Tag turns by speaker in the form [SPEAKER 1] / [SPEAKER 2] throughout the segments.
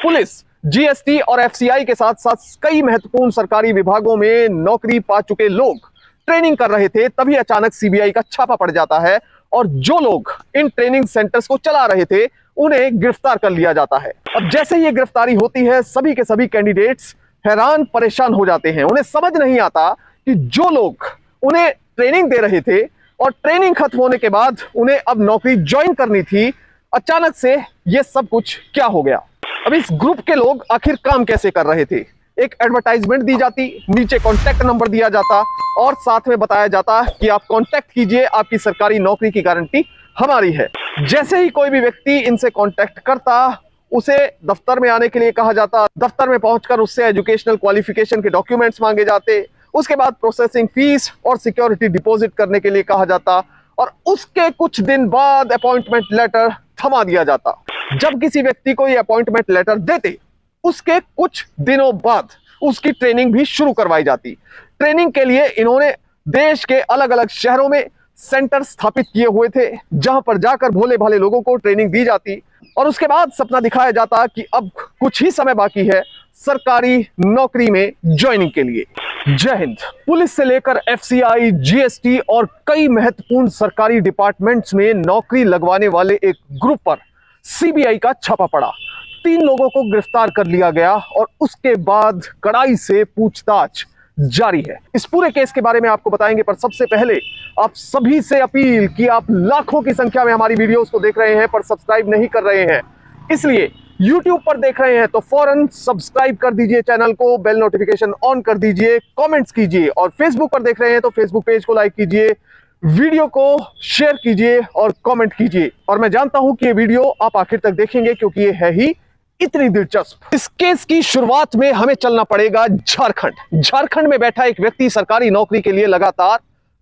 [SPEAKER 1] Police, GST और FCI के साथ साथ कई महत्वपूर्ण सरकारी विभागों में नौकरी पा चुके लोग ट्रेनिंग कर रहे थे, तभी अचानक सीबीआई का छापा पड़ जाता है और जो लोग इन ट्रेनिंग सेंटर्स को चला रहे थे उन्हें गिरफ्तार कर लिया जाता है। अब जैसे ही ये गिरफ्तारी होती है, सभी के सभी कैंडिडेट्स हैरान परेशान हो जाते हैं। उन्हें समझ नहीं आता कि जो लोग उन्हें ट्रेनिंग दे रहे थे और ट्रेनिंग खत्म होने के बाद उन्हें अब नौकरी ज्वाइन करनी थी, अचानक से ये सब कुछ क्या हो गया। अब इस ग्रुप के लोग आखिर काम कैसे कर रहे थे? एक एडवर्टाइजमेंट दी जाती, नीचे कॉन्टैक्ट नंबर दिया जाता और साथ में बताया जाता कि आप कॉन्टैक्ट कीजिए, आपकी सरकारी नौकरी की गारंटी हमारी है। जैसे ही कोई भी व्यक्ति इनसे कॉन्टैक्ट करता, उसे दफ्तर में आने के लिए कहा जाता। दफ्तर में पहुंचकर उससे एजुकेशनल क्वालिफिकेशन के डॉक्यूमेंट्स मांगे जाते। उसके बाद प्रोसेसिंग फीस और सिक्योरिटी डिपॉजिट करने के लिए कहा जाता और उसके कुछ दिन बाद अपॉइंटमेंट लेटर थमा दिया जाता। जब किसी व्यक्ति को ये अपॉइंटमेंट लेटर देते, उसके कुछ दिनों बाद उसकी ट्रेनिंग भी शुरू करवाई जाती। ट्रेनिंग के लिए इन्होंने देश के अलग अलग शहरों में सेंटर स्थापित किए हुए थे, जहां पर जाकर भोले भाले लोगों को ट्रेनिंग दी जाती और उसके बाद सपना दिखाया जाता कि अब कुछ ही समय बाकी है सरकारी नौकरी में ज्वाइनिंग के लिए। जय हिंद। पुलिस से लेकर एफसीआई, जीएसटी और कई महत्वपूर्ण सरकारी डिपार्टमेंट्स में नौकरी लगवाने वाले एक ग्रुप पर सीबीआई का छापा पड़ा। 3 लोगों को गिरफ्तार कर लिया गया और उसके बाद कड़ाई से पूछताछ जारी है। इस पूरे केस के बारे में आपको बताएंगे, पर सबसे पहले आप सभी से अपील कि आप लाखों की संख्या में हमारी वीडियोस को देख रहे हैं पर सब्सक्राइब नहीं कर रहे हैं, इसलिए YouTube पर देख रहे हैं तो फौरन सब्सक्राइब कर दीजिए चैनल को, बेल नोटिफिकेशन ऑन कर दीजिए, कमेंट्स कीजिए और फेसबुक पर देख रहे हैं तो फेसबुक पेज को लाइक कीजिए, वीडियो को शेयर कीजिए और कमेंट कीजिए। और मैं जानता हूं कि ये वीडियो आप आखिर तक देखेंगे क्योंकि ये है ही इतनी दिलचस्प। इस केस की शुरुआत में हमें चलना पड़ेगा झारखंड। झारखंड में बैठा एक व्यक्ति सरकारी नौकरी के लिए लगातार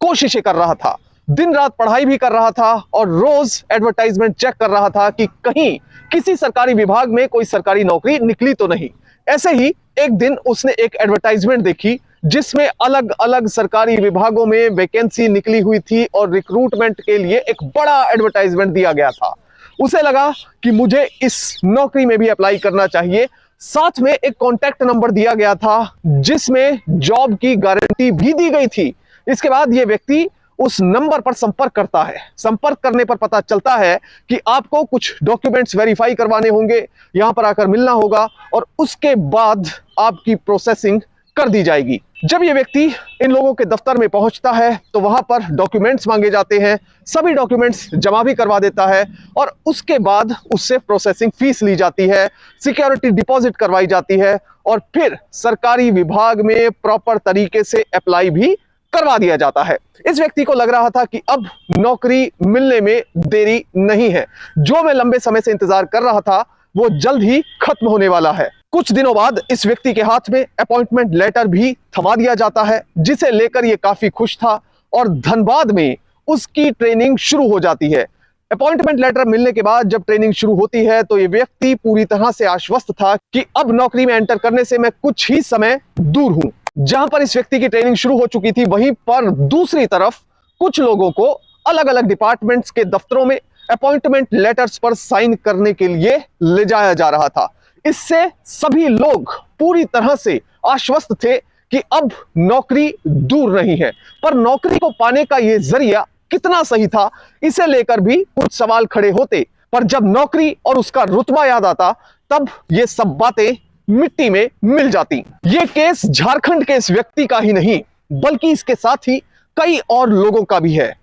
[SPEAKER 1] कोशिशें कर रहा था, दिन रात पढ़ाई भी कर रहा था और रोज एडवर्टाइजमेंट चेक कर रहा था कि कहीं किसी सरकारी विभाग में कोई सरकारी नौकरी निकली तो नहीं। ऐसे ही एक दिन उसने एक एडवर्टाइजमेंट देखी जिसमें अलग अलग सरकारी विभागों में वैकेंसी निकली हुई थी और रिक्रूटमेंट के लिए एक बड़ा एडवर्टाइजमेंट दिया गया था। उसे लगा कि मुझे इस नौकरी में भी अप्लाई करना चाहिए। साथ में एक कॉन्टैक्ट नंबर दिया गया था जिसमें जॉब की गारंटी भी दी गई थी। इसके बाद यह व्यक्ति उस नंबर पर संपर्क करता है। संपर्क करने पर पता चलता है कि आपको कुछ डॉक्यूमेंट्स वेरीफाई करवाने होंगे, यहां पर आकर मिलना होगा और उसके बाद आपकी प्रोसेसिंग कर दी जाएगी। जब ये व्यक्ति इन लोगों के दफ्तर में पहुंचता है तो वहां पर डॉक्यूमेंट्स मांगे जाते हैं, सभी डॉक्यूमेंट्स जमा भी करवा देता है और उसके बाद उससे प्रोसेसिंग फीस ली जाती है, सिक्योरिटी डिपॉजिट करवाई जाती है और फिर सरकारी विभाग में प्रॉपर तरीके से अप्लाई भी करवा दिया जाता है। इस व्यक्ति को लग रहा था कि अब नौकरी मिलने में देरी नहीं है, जो मैं लंबे समय से इंतजार कर रहा था वो जल्द ही खत्म होने वाला है। कुछ दिनों बाद इस व्यक्ति के हाथ में अपॉइंटमेंट लेटर भी थमा दिया जाता है, जिसे लेकर ये काफी खुश था और धनबाद में उसकी ट्रेनिंग शुरू हो जाती है। अपॉइंटमेंट लेटर मिलने के बाद जब ट्रेनिंग शुरू होती है तो ये व्यक्ति पूरी तरह से आश्वस्त था कि अब नौकरी में एंटर करने से मैं कुछ ही समय दूर हूं। जहां पर इस व्यक्ति की ट्रेनिंग शुरू हो चुकी थी, वहीं पर दूसरी तरफ कुछ लोगों को अलग अलग डिपार्टमेंट्स के दफ्तरों में अपॉइंटमेंट लेटर्स पर साइन करने के लिए ले जाया जा रहा था। इससे सभी लोग पूरी तरह से आश्वस्त थे कि अब नौकरी दूर नहीं है, पर नौकरी को पाने का यह जरिया कितना सही था, इसे लेकर भी कुछ सवाल खड़े होते। पर जब नौकरी और उसका रुतबा याद आता तब ये सब बातें मिट्टी में मिल जाती। ये केस झारखंड के इस व्यक्ति का ही नहीं बल्कि इसके साथ ही कई और लोगों का भी है।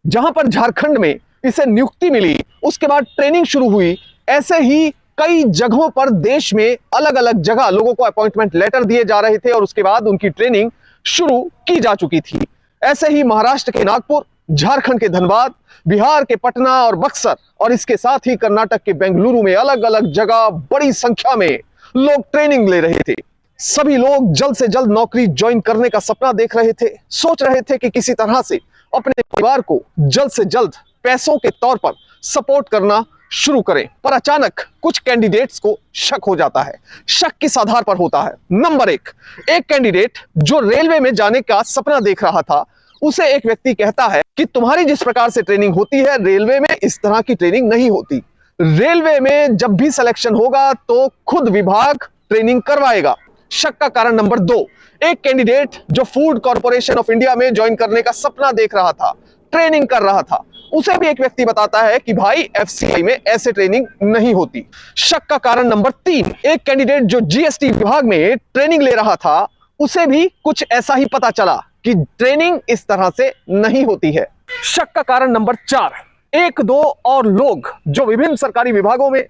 [SPEAKER 1] जहां पर झारखंड में इसे नियुक्ति मिली, उसके बाद ट्रेनिंग शुरू हुई, ऐसे ही कई जगहों पर देश में अलग अलग जगह लोगों को अपॉइंटमेंट लेटर दिए जा रहे थे और उसके बाद उनकी ट्रेनिंग शुरू की जा चुकी थी। ऐसे ही महाराष्ट्र के नागपुर, झारखंड के धनबाद, बिहार के पटना और बक्सर और इसके साथ ही कर्नाटक के बेंगलुरु में अलग अलग जगह बड़ी संख्या में लोग ट्रेनिंग ले रहे थे। सभी लोग जल्द से जल्द नौकरी ज्वाइन करने का सपना देख रहे थे, सोच रहे थे कि किसी तरह से अपने परिवार को जल्द से जल्द पैसों के तौर पर सपोर्ट करना शुरू करें। पर अचानक कुछ कैंडिडेट्स को शक हो जाता है। शक किस आधार पर होता है? नंबर एक कैंडिडेट जो रेलवे में जाने का सपना देख रहा था, उसे एक व्यक्ति कहता है कि तुम्हारी जिस प्रकार से ट्रेनिंग होती है रेलवे में इस तरह की ट्रेनिंग नहीं होती। रेलवे में जब भी सिलेक्शन होगा तो खुद विभाग ट्रेनिंग करवाएगा। शक का कारण नंबर 2, एक कैंडिडेट जो फूड कॉर्पोरेशन ऑफ इंडिया में ज्वाइन करने का सपना देख रहा था, ट्रेनिंग कर रहा था, उसे भी एक व्यक्ति बताता है कि भाई एफसीआई में ऐसे ट्रेनिंग नहीं होती। शक का कारण नंबर 3, एक कैंडिडेट जो जीएसटी विभाग में ट्रेनिंग ले रहा था, उसे भी कुछ ऐसा ही पता चला कि ट्रेनिंग इस तरह से नहीं होती है। शक का कारण नंबर 4, एक दो और लोग जो विभिन्न सरकारी विभागों में,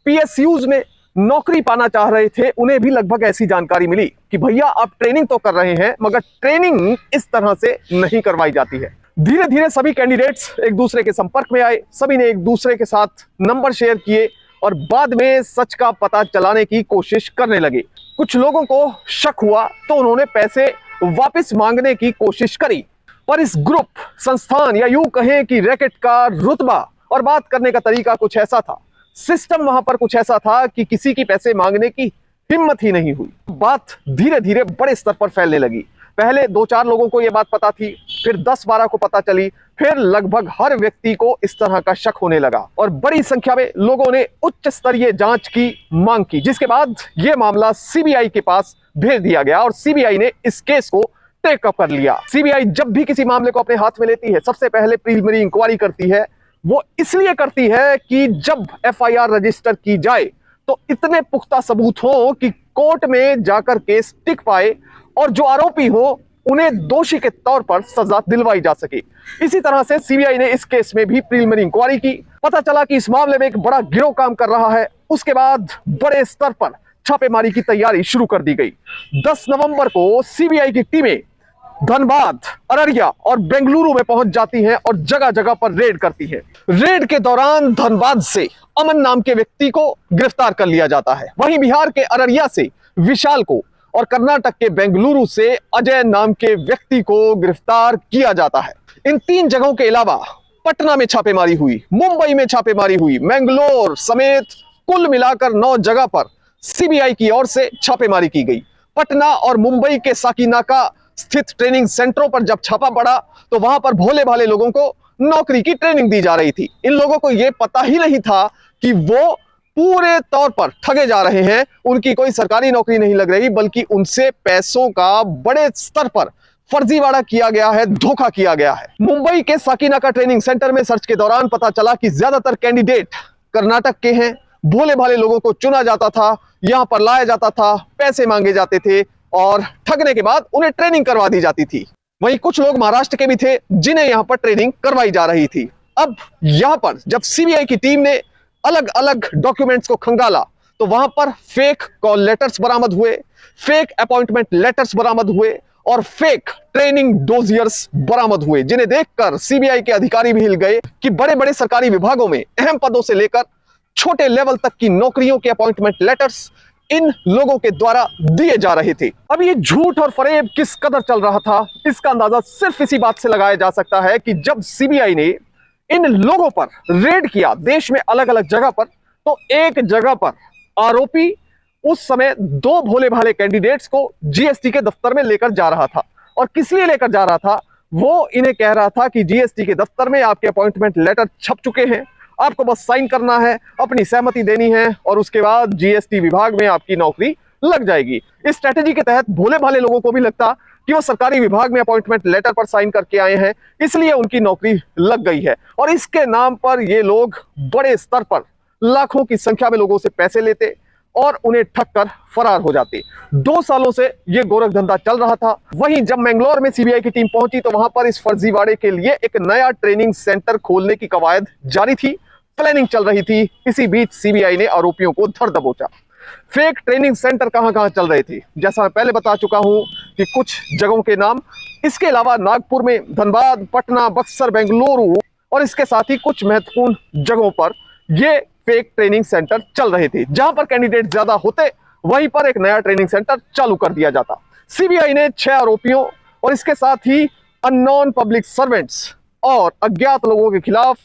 [SPEAKER 1] पीएसयूज में नौकरी पाना चाह रहे थे, उन्हें भी लगभग ऐसी जानकारी मिली कि भैया आप ट्रेनिंग तो कर रहे हैं मगर ट्रेनिंग इस तरह से नहीं करवाई जाती है। धीरे धीरे सभी कैंडिडेट्स एक दूसरे के संपर्क में आए, सभी ने एक दूसरे के साथ नंबर शेयर किए और बाद में सच का पता चलाने की कोशिश करने लगे। कुछ लोगों को शक हुआ तो उन्होंने पैसे वापस मांगने की कोशिश करी, पर इस ग्रुप, संस्थान या यूं कहें कि रैकेट का रुतबा और बात करने का तरीका कुछ ऐसा था, सिस्टम वहां पर कुछ ऐसा था कि किसी की पैसे मांगने की हिम्मत ही नहीं हुई। बात धीरे धीरे बड़े स्तर पर फैलने लगी। पहले 2-4 लोगों को यह बात पता थी, फिर 10-12 को पता चली, फिर लगभग हर व्यक्ति को इस तरह का शक होने लगा और बड़ी संख्या में लोगों ने उच्च स्तरीय जांच की मांग की, जिसके बाद यह मामला सीबीआई के पास भेज दिया गया और सीबीआई ने इस केस को टेक अप कर लिया। सीबीआई जब भी किसी मामले को अपने हाथ में लेती है, सबसे पहले प्रीलिमिनरी इंक्वायरी करती है। वो इसलिए करती है कि जब एफआईआर रजिस्टर की जाए तो इतने पुख्ता सबूत हो कि कोर्ट में जाकर केस टिक पाए और जो आरोपी हो उन्हें दोषी के तौर पर सजा दिलवाई जा सके। इसी तरह से सीबीआई ने इस केस में भी प्रीलिमिनरी इंक्वायरी की। पता चला कि इस मामले में एक बड़ा गिरोह काम कर रहा है। उसके बाद बड़े स्तर पर छापेमारी की तैयारी शुरू कर दी गई। 10 नवंबर को सीबीआई की टीमें धनबाद, अररिया और बेंगलुरु में पहुंच जाती हैं और जगह जगह पर रेड करती हैं। रेड के दौरान धनबाद से अमन नाम के व्यक्ति को गिरफ्तार कर लिया जाता है। वहीं बिहार के अररिया से विशाल को और कर्नाटक के बेंगलुरु से अजय नाम के व्यक्ति को गिरफ्तार किया जाता है। इन 3 जगहों के अलावा पटना में छापेमारी हुई, मुंबई में छापेमारी हुई, मैंगलोर समेत कुल मिलाकर 9 जगह पर सीबीआई की ओर से छापेमारी की गई। पटना और मुंबई के साकीनाका स्थित ट्रेनिंग सेंटरों पर जब छापा पड़ा तो वहां पर भोले भाले लोगों को नौकरी की ट्रेनिंग दी जा रही थी। इन लोगों को यह पता ही नहीं था कि वो पूरे तौर पर ठगे जा रहे हैं। उनकी कोई सरकारी नौकरी नहीं लग रही, बल्कि उनसे पैसों का बड़े स्तर पर फर्जीवाड़ा किया गया है, धोखा किया गया है। मुंबई के साकीनाका ट्रेनिंग सेंटर में सर्च के दौरान पता चला कि ज्यादातर कैंडिडेट कर्नाटक के हैं। भोले भाले लोगों को चुना जाता था, यहां पर लाया जाता था, पैसे मांगे जाते थे और ठगने के बाद उन्हें ट्रेनिंग करवा दी जाती थी। वहीं कुछ लोग महाराष्ट्र के भी थे जिन्हें यहां पर ट्रेनिंग करवाई जा रही थी। अब यहां पर जब सीबीआई की टीम ने अलग अलग डॉक्यूमेंट्स को खंगाला तो वहां पर फेक कॉल लेटर्स बरामद हुए, फेक अपॉइंटमेंट लेटर्स बरामद हुए और फेक ट्रेनिंग डोजियर्स बरामद हुए, जिन्हें देखकर सीबीआई के अधिकारी भी हिल गए कि बड़े बड़े सरकारी विभागों में अहम पदों से लेकर छोटे लेवल तक की नौकरियों के अपॉइंटमेंट लेटर्स इन लोगों के द्वारा दिए जा रहे थे। अब ये झूठ और फरेब किस कदर चल रहा था, इसका अंदाजा सिर्फ इसी बात से लगाया जा सकता है कि जब सीबीआई ने इन लोगों पर रेड किया देश में अलग अलग जगह पर, तो एक जगह पर आरोपी उस समय 2 भोले भाले कैंडिडेट्स को जीएसटी के दफ्तर में लेकर जा रहा था। और किस लिए लेकर जा रहा था? वो इन्हें कह रहा था कि जीएसटी के दफ्तर में आपके अपॉइंटमेंट लेटर छप चुके हैं, आपको बस साइन करना है, अपनी सहमति देनी है और उसके बाद जीएसटी विभाग में आपकी नौकरी लग जाएगी। इस स्ट्रेटेजी के तहत भोले भाले लोगों को भी लगता कि वो सरकारी विभाग में अपॉइंटमेंट लेटर पर साइन करके आए हैं, इसलिए उनकी नौकरी लग गई है। और इसके नाम पर ये लोग बड़े स्तर पर लाखों की संख्या में लोगों से पैसे लेते और उन्हें ठग कर फरार हो जाते। 2 सालों से ये गोरख धंधा चल रहा था। वहीं जब मैंगलोर में सीबीआई की टीम पहुंची तो वहां पर इस फर्जीवाड़े के लिए एक नया ट्रेनिंग सेंटर खोलने की कवायद जारी थी, प्लानिंग चल रही थी। इसी बीच सीबीआई ने आरोपियों को धर दबोचा। फेक ट्रेनिंग सेंटर कहां चल रहे थे, जैसा मैं पहले बता चुका हूं कि कुछ जगहों के नाम, इसके अलावा नागपुर में, धनबाद, पटना, बक्सर, बेंगलुरु और इसके साथ ही कुछ महत्वपूर्ण जगहों पर ये फेक ट्रेनिंग सेंटर चल रहे थे। जहां पर कैंडिडेट ज्यादा होते वहीं पर एक नया ट्रेनिंग सेंटर चालू कर दिया जाता। सीबीआई ने 6 आरोपियों और इसके साथ ही अननोन पब्लिक सर्वेंट्स और अज्ञात लोगों के खिलाफ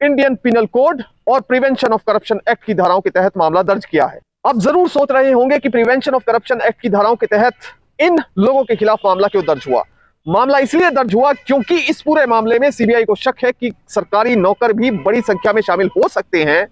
[SPEAKER 1] इंडियन पिनल कोड और प्रिवेंशन ऑफ करप्शन एक्ट की धाराओं के तहत मामला दर्ज किया है। आप जरूर सोच रहे होंगे कि प्रिवेंशन ऑफ करप्शन एक्ट की धाराओं के तहत इन लोगों के खिलाफ मामला क्यों दर्ज हुआ। मामला इसलिए दर्ज हुआ क्योंकि इस पूरे मामले में सीबीआई को शक है कि सरकारी नौकर भी बड़ी संख्या में शामिल हो सकते हैं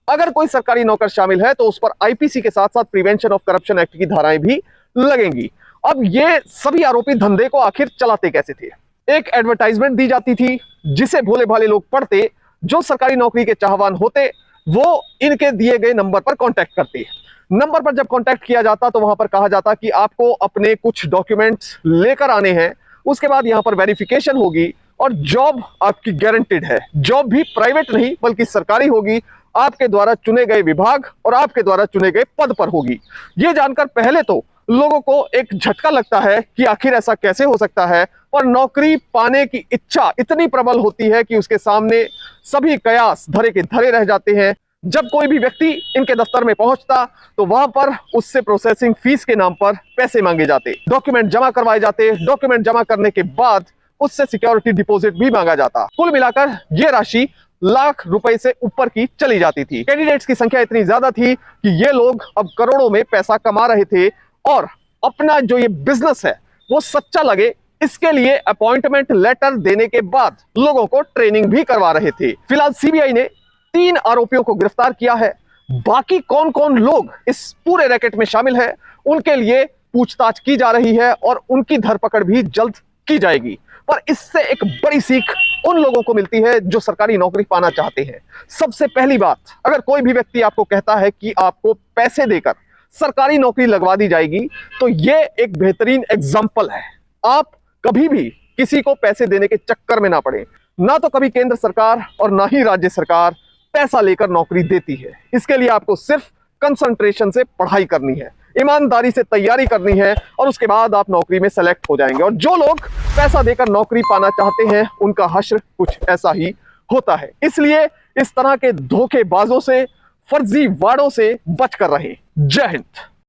[SPEAKER 1] अगर कोई सरकारी नौकर शामिल है तो उस पर आईपीसी के साथ साथ प्रिवेंशन ऑफ करप्शन एक्ट की धाराएं भी लगेंगी। अब ये सभी आरोपी धंधे को आखिर चलाते कैसे थे? एक एडवर्टाइजमेंट दी जाती थी जिसे भोले भाले लोग पढ़ते, जो सरकारी नौकरी के चाहवान होते वो इनके दिए गए नंबर पर कांटेक्ट करते। नंबर पर जब कांटेक्ट किया जाता तो वहां पर कहा जाता कि आपको अपने कुछ डॉक्यूमेंट्स लेकर आने हैं, उसके बाद यहां पर वेरिफिकेशन होगी और जॉब आपकी गारंटेड है। जॉब भी प्राइवेट नहीं बल्कि सरकारी होगी, आपके द्वारा चुने गए विभाग और आपके द्वारा चुने गए पद पर होगी। यह जानकर पहले तो लोगों को एक झटका लगता है कि आखिर ऐसा कैसे हो सकता है, और नौकरी पाने की इच्छा इतनी प्रबल होती है कि उसके सामने सभी कयास धरे के धरे रह जाते हैं। जब कोई भी व्यक्ति इनके दफ्तर में पहुंचता तो वहां पर उससे प्रोसेसिंग फीस के नाम पर पैसे मांगे जाते, डॉक्यूमेंट जमा करवाए जाते, डॉक्यूमेंट जमा करने के बाद उससे सिक्योरिटी डिपॉजिट भी मांगा जाता। कुल मिलाकर यह राशि लाख रुपए से ऊपर की चली जाती थी। कैंडिडेट्स की संख्या इतनी ज्यादा थी कि ये लोग अब करोड़ों में पैसा कमा रहे थे और अपना जो ये बिजनेस है वो सच्चा लगे, इसके लिए अपॉइंटमेंट लेटर देने के बाद लोगों को ट्रेनिंग भी करवा रहे थे। फिलहाल सीबीआई ने 3 आरोपियों को गिरफ्तार किया है। बाकी कौन कौन लोग इस पूरे रैकेट में शामिल है उनके लिए पूछताछ की जा रही है और उनकी धरपकड़ भी जल्द की जाएगी। पर इससे एक बड़ी सीख उन लोगों को मिलती है जो सरकारी नौकरी पाना चाहते हैं। सबसे पहली बात, अगर कोई भी व्यक्ति आपको कहता है कि आपको पैसे देकर सरकारी नौकरी लगवा दी जाएगी तो यह एक बेहतरीन एग्जाम्पल है। आप कभी भी किसी को पैसे देने के चक्कर में ना पड़े। ना तो कभी केंद्र सरकार और ना ही राज्य सरकार पैसा लेकर नौकरी देती है। इसके लिए आपको सिर्फ कंसंट्रेशन से पढ़ाई करनी है, ईमानदारी से तैयारी करनी है और उसके बाद आप नौकरी में सेलेक्ट हो जाएंगे। और जो लोग पैसा देकर नौकरी पाना चाहते हैं उनका हश्र कुछ ऐसा ही होता है। इसलिए इस तरह के धोखेबाजों से, फर्जी वाड़ों से बचकर रहें। जय हिंद।